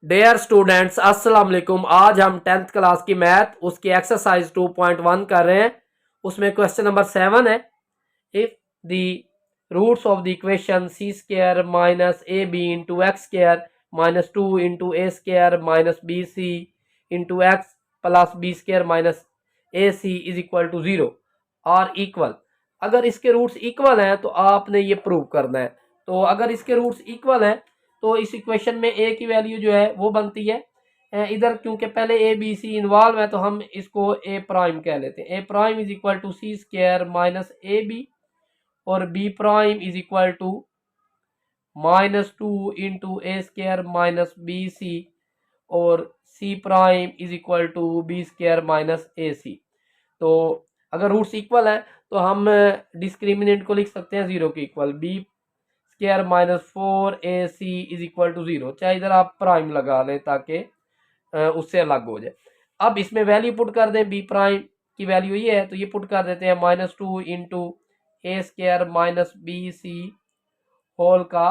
Dear students अस्सलाम वालेकुम। आज हम 10th क्लास की मैथ उसकी एक्सरसाइज 2.1 कर रहे हैं। उसमें क्वेश्चन नंबर 7 है। If the roots of the equation c square minus a b into x square minus 2 into a square minus b c into x plus b square minus a c is equal to 0 are equal. अगर इसके roots equal हैं तो आपने ये prove करना है। तो अगर इसके रूट्स इक्वल हैं तो इस इक्वेशन में ए की वैल्यू जो है वो बनती है इधर, क्योंकि पहले ए बी सी इन्वॉल्व है तो हम इसको ए प्राइम कह लेते हैं। A prime is equal to c square minus a b और b prime is equal to minus 2 into a square minus b c और c prime is equal to b square minus a c. तो अगर roots equal है तो हम discriminant को लिख सकते हैं 0 के इक्वल। B square minus 4ac is equal to 0, चाहे इधर आप प्राइम लगा लें ताकि उससे अलग हो जाए। अब इसमें वैल्यू पुट कर दें, बी प्राइम की वैल्यू ये है तो ये पुट कर देते हैं minus 2 into a square minus b c whole का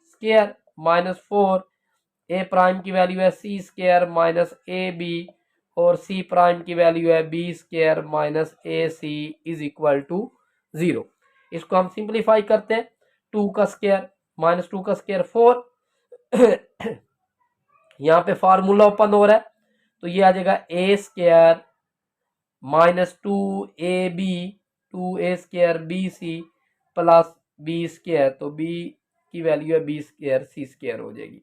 स्क्वायर माइनस 4। ए प्राइम की वैल्यू है c square minus a b और सी प्राइम की वैल्यू है b square minus a c is equal to 0। इसको हम सिंप्लीफाई करते हैं। 2 का स्क्वायर माइनस 2 का स्क्वायर 4 यहाँ पे फार्मूला ओपन हो रहा है तो ये आ जाएगा a square minus 2 square b c plus b square, तो बी की वैल्यू है बी स्क्वायर सी स्क्वायर हो जाएगी।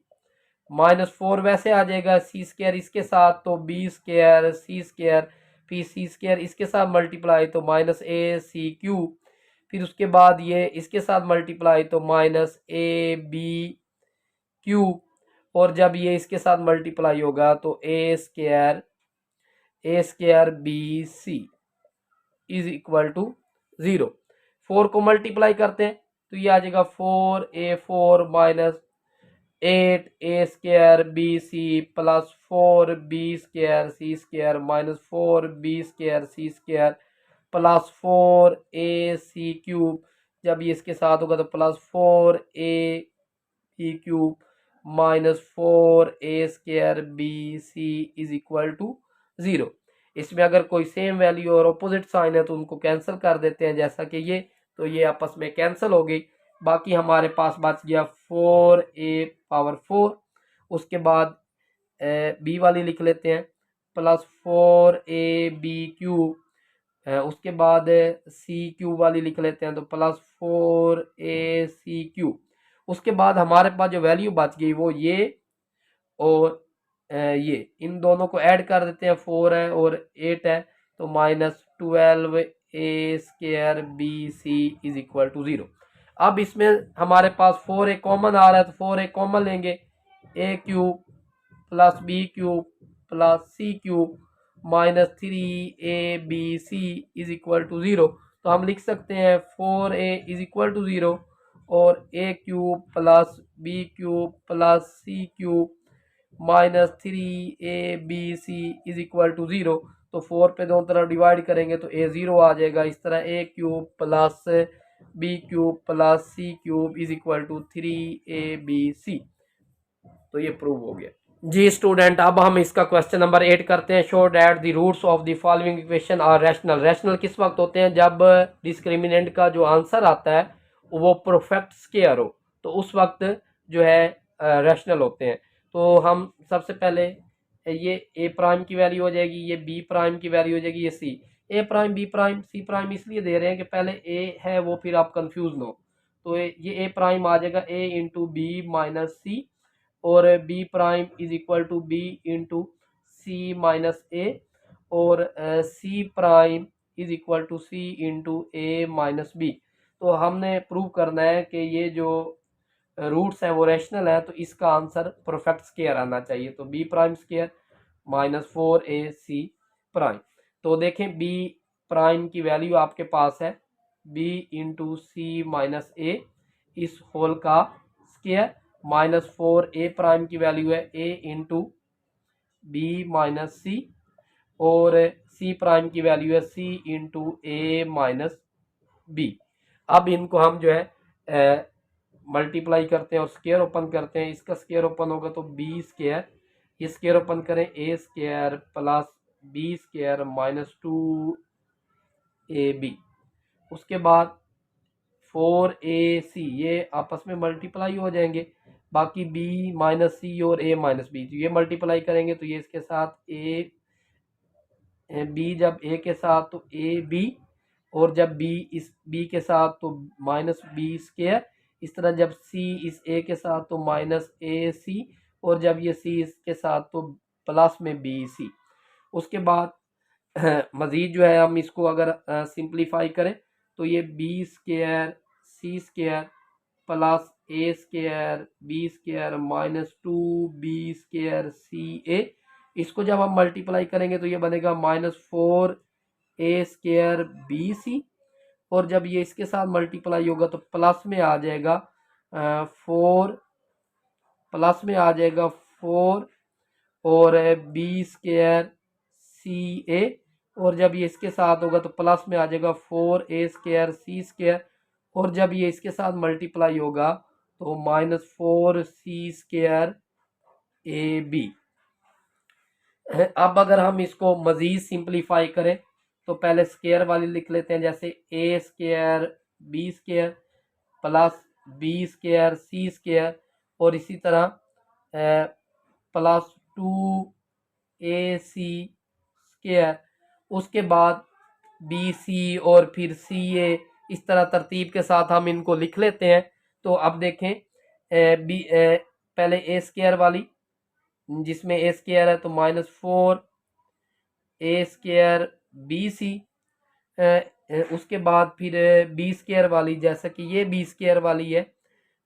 माइनस 4 वैसे आ जाएगा, सी स्क्वायर इसके साथ तो बी स्क्वायर सी स्क्वायर, फिर सी स्क्वायर इसके साथ मल्टीप्लाई तो माइनस ए सी क्यूब, फिर उसके बाद ये इसके साथ मल्टीप्लाई तो माइनस ए बी क्यूब, और जब ये इसके साथ मल्टीप्लाई होगा तो a square b c is equal to 0। 4 को मल्टीप्लाई करते हैं तो ये आ जाएगा 4 minus 8 square b c plus 4 square c square minus 4 square c square plus 4ac cube, जब ये इसके साथ होगा तो plus 4ab cube minus 4a square b c is equal to 0। इसमें अगर कोई सेम वैल्यू और अपोजिट साइन है तो उनको कैंसिल कर देते हैं, जैसा कि ये, तो ये आपस में कैंसिल हो गई। बाकी हमारे पास बच गया 4a⁴। उसके बाद बी वाली लिख लेते हैं प्लस 4ab क्यूब, उसके बाद सी क्यूब वाली लिख लेते हैं तो प्लस 4ac क्यूब। उसके बाद हमारे पास जो वैल्यू बच गई वो ये और ये, इन दोनों को ऐड कर देते हैं, 4 है और 8 है तो minus 12a square b c is equal to 0। अब इसमें हमारे पास 4a कॉमन आ रहा है तो 4a कॉमन लेंगे, a cube plus b cube plus c cube minus 3abc is equal to 0। तो हम लिख सकते हैं 4a इज इक्वल टू 0 और a cube plus b cube plus c cube minus 3abc is equal to 0। तो 4 पे दोनों तरफ डिवाइड करेंगे तो a 0 आ जाएगा। इस तरह a cube plus b cube plus c cube is equal to 3abc। तो ये प्रूव हो गया जी स्टूडेंट। अब हम इसका क्वेश्चन नंबर 8 करते हैं। Show that the roots of the following equation are rational. Rational किस वक्त होते हैं? जब डिस्क्रिमिनेंट का जो आंसर आता है वो परफेक्ट स्क्वायर हो, तो उस वक्त जो है रैशनल होते हैं। तो हम सबसे पहले ये ए प्राइम की वैल्यू हो जाएगी, ये बी प्राइम की वैल्यू हो जाएगी, ये c. A prime b prime c prime इसलिए दे रहे हैं कि पहले ए है वो फिर आप कंफ्यूज न हो। तो ये ए प्राइम आ जाएगा a into b minus c और b prime is equal to b into c minus a और c prime is equal to c into a minus b. तो हमने प्रूव करना है कि ये जो रूट्स हैं वो रैशनल है, तो इसका आंसर परफेक्ट स्क्वायर आना चाहिए। तो b prime square minus 4ac prime. तो देखें बी प्राइम की वैल्यू आपके पास है b into c minus a इस होल का स्क्वायर माइनस 4a प्राइम की वैल्यू है a into b minus c और c प्राइम की वैल्यू है c into a minus b. अब इनको हम जो है मल्टीप्लाई करते हैं और स्क्वायर ओपन करते हैं। इसका स्क्वायर ओपन होगा तो बी स्क्वायर ये स्क्वायर ओपन करें, a square plus b square minus 2ab। उसके बाद 4ac ये आपस में मल्टीप्लाई हो जाएंगे, बाकी b माइनस सी और a माइनस बी, तो ये मल्टीप्लाई करेंगे तो ये इसके साथ b जब a के साथ तो ए बी, और जब b इस b के साथ तो माइनस बी स्क्वायर, इस तरह जब c इस a के साथ तो माइनस ए सी, और जब ये c इसके साथ तो प्लस में बी सी। उसके बाद मज़ीद जो है हम इसको अगर सिंप्लीफाई करें तो ये b square c square plus a square b square minus 2b square c a, इसको जब हम मल्टीप्लाई करेंगे तो ये बनेगा minus 4a square b c, और जब ये इसके साथ मल्टीप्लाई होगा तो प्लस में आ जाएगा 4, प्लस में आ जाएगा 4 और बी स्क्वायर सी ए, और जब ये इसके साथ होगा तो प्लस में आ जाएगा 4a स्क्वायर सी स्क्वायर, और जब ये इसके साथ मल्टीप्लाई होगा तो minus 4c square A B. अब अगर हम इसको मज़ीद सिंप्लीफाई करें तो पहले स्क्वायर वाली लिख लेते हैं, जैसे a square b square plus b square c square, और इसी तरह प्लस 2ac स्क्वायर, उसके बाद बी सी और फिर सी ए, इस तरह तरतीब के साथ हम इनको लिख लेते हैं। तो अब देखें पहले ए स्क्वायर वाली, जिसमें ए स्क्वायर है तो माइनस 4a स्क्वायर बी सी, उसके बाद फिर बी स्क्वायर वाली, जैसा कि ये बी स्क्वायर वाली है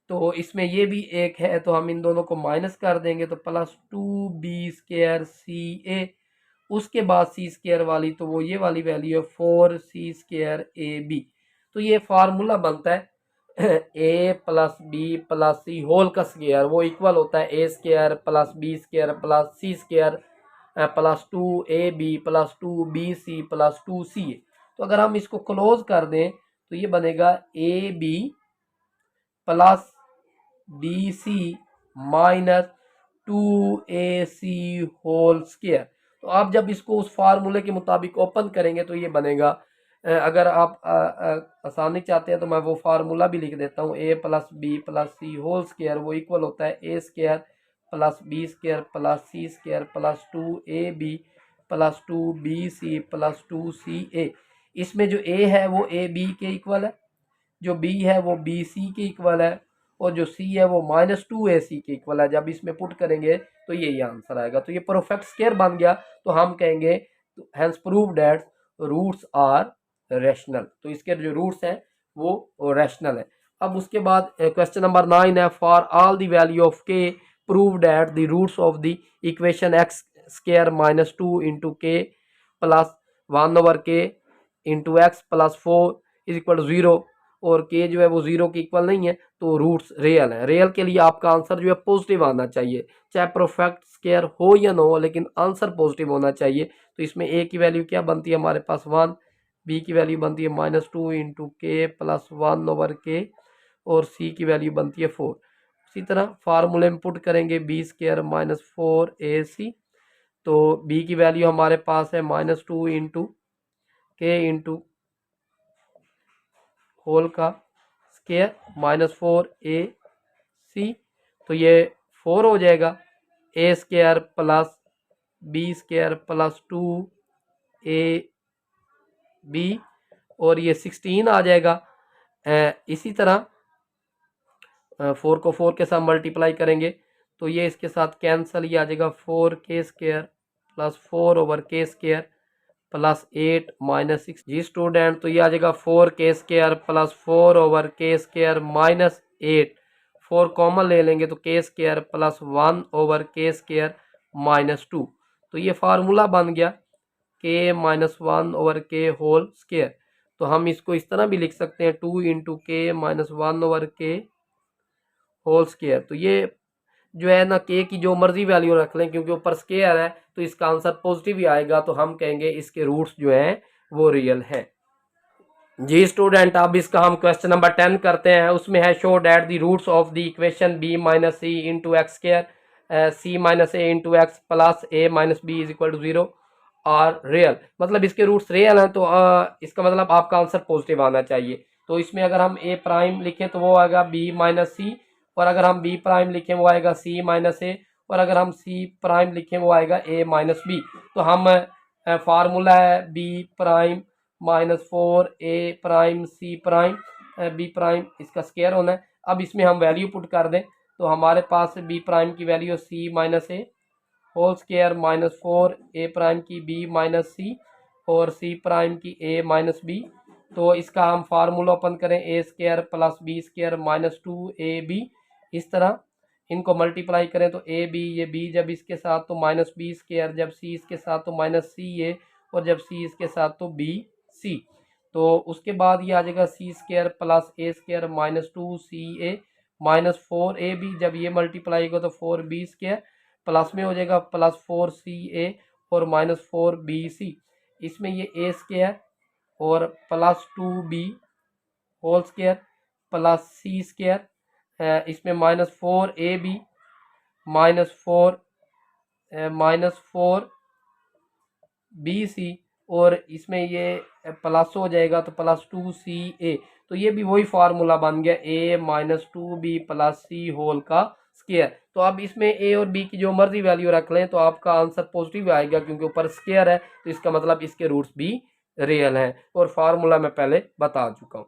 तो इसमें ये भी एक है तो हम इन दोनों को माइनस कर देंगे तो प्लस 2b स्क्वायर सी ए, उसके बाद सी स्क्वायर वाली तो वो ये वाली वैल्यू है 4c स्क्वायर ए बी। तो ये फार्मूला बनता है a plus b plus c whole का स्क्वायर, वो इक्वल होता है a square plus b square plus c square plus 2ab plus 2bc plus 2ca। तो अगर हम इसको क्लोज कर दें तो ये बनेगा a b plus b c minus 2ac whole square. तो आप जब इसको उस फार्मूले के मुताबिक ओपन करेंगे तो ये बनेगा, अगर आप आसानी चाहते हैं तो मैं वो फार्मूला भी लिख देता हूँ, a plus b plus c whole square वो इक्वल होता है a square plus b square plus c square plus 2ab plus 2bc plus 2ca। इसमें जो ए है वो ए बी के इक्वल है, जो बी है वो बी सी के इक्वल है, और जो सी है वो माइनस 2ac के इक्वल है। जब इसमें पुट करेंगे तो यही आंसर आएगा। तो ये परफेक्ट स्क्वायर बन गया, तो हम कहेंगे hence prove that roots are rational. तो इसके जो रूट्स हैं वो रैशनल है। अब उसके बाद क्वेश्चन नंबर 9 है, for all the value of k prove that the roots of the equation x square minus 2 into k plus 1 over k into x plus 4 is equal to 0, और के जो है वो 0 के इक्वल नहीं है तो रूट्स रियल है। रियल के लिए आपका आंसर जो है पॉजिटिव आना चाहिए, चाहे परफेक्ट स्क्वायर हो या ना हो, लेकिन आंसर पॉजिटिव होना चाहिए। तो इसमें ए की वैल्यू क्या बनती है हमारे पास 1, बी की वैल्यू बनती है minus 2 into k plus 1 over के, और सी की वैल्यू बनती है 4। इसी तरह फार्मूले में पुट करेंगे बी स्क्वायर माइनस 4ac, तो बी की वैल्यू हमारे पास है minus 2 into k into whole का स्क्वायर माइनस 4ac, तो ये 4 हो जाएगा, a square plus b square plus 2ab, और ये 16 आ जाएगा। इसी तरह 4 को 4 के साथ मल्टीप्लाई करेंगे तो ये इसके साथ कैंसिल, ये आ जाएगा 4k स्क्वायर प्लस 4 ओवर के स्क्वायर प्लस 8 माइनस 6। जी स्टूडेंट, तो ये आ जाएगा 4k स्क्वायर प्लस 4 ओवर के स्क्वायर माइनस 8, 4 कॉमन ले लेंगे तो के स्क्वायर प्लस 1 ओवर के स्क्वायर माइनस 2। तो ये फार्मूला बन गया के माइनस 1 ओवर के होल स्क्वायर। तो हम इसको इस तरह भी लिख सकते हैं 2 इंटू के माइनस 1 ओवर के होल स्क्वायर। तो ये जो है ना के की जो मर्जी वैल्यू रख लें, क्योंकि ऊपर स्क्वायर है तो इसका आंसर पॉजिटिव ही आएगा, तो हम कहेंगे इसके रूट्स जो हैं वो रियल हैं। जी स्टूडेंट, अब इसका हम क्वेश्चन नंबर 10 करते हैं। उसमें है show that the roots of the equation b minus c into x square c minus a into x plus a minus b is equal to 0 are real, मतलब इसके रूट्स रियल हैं, तो इसका मतलब आपका आंसर पॉजिटिव आना चाहिए। तो इसमें अगर हम ए प्राइम लिखें तो वो आएगा बी माइनस सी, और अगर हम बी प्राइम लिखें वो आएगा सी माइनस ए, और अगर हम सी प्राइम लिखें वो आएगा ए माइनस बी। तो हम फार्मूला है b prime minus 4 a prime c prime b prime, इसका स्क्वायर होना है। अब इसमें हम वैल्यू पुट कर दें तो हमारे पास बी प्राइम की value C minus A whole square minus 4 a prime की बी माइनस सी और सी प्राइम की ए माइनस बी। तो इसका हम फार्मूला ओपन करें a square plus b square minus 2ab, इस तरह इनको मल्टीप्लाई करें तो ए बी, ये बी जब इसके साथ तो माइनस बी स्क्वायर, जब सी इसके साथ तो माइनस सी ए, और जब सी इसके साथ तो बी सी। तो उसके बाद ये आ जाएगा c square plus a square minus 2ca minus 4ab, जब ये मल्टीप्लाई होगा तो 4b स्क्वायर, प्लस में हो जाएगा प्लस 4ca और माइनस 4bc। इसमें ये ए स्क्वायर और plus 2b whole square plus c square, इसमें माइनस 4ab माइनस 4bc, और इसमें ये प्लस हो जाएगा तो प्लस 2ca। तो ये भी वही फार्मूला बन गया a minus 2b plus c whole का स्क्वायर। तो अब इसमें a और b की जो मर्जी वैल्यू रख लें तो आपका आंसर पॉजिटिव आएगा, क्योंकि ऊपर स्क्वायर है तो इसका मतलब इसके रूट्स भी रियल हैं, और फार्मूला मैं पहले बता चुका हूँ।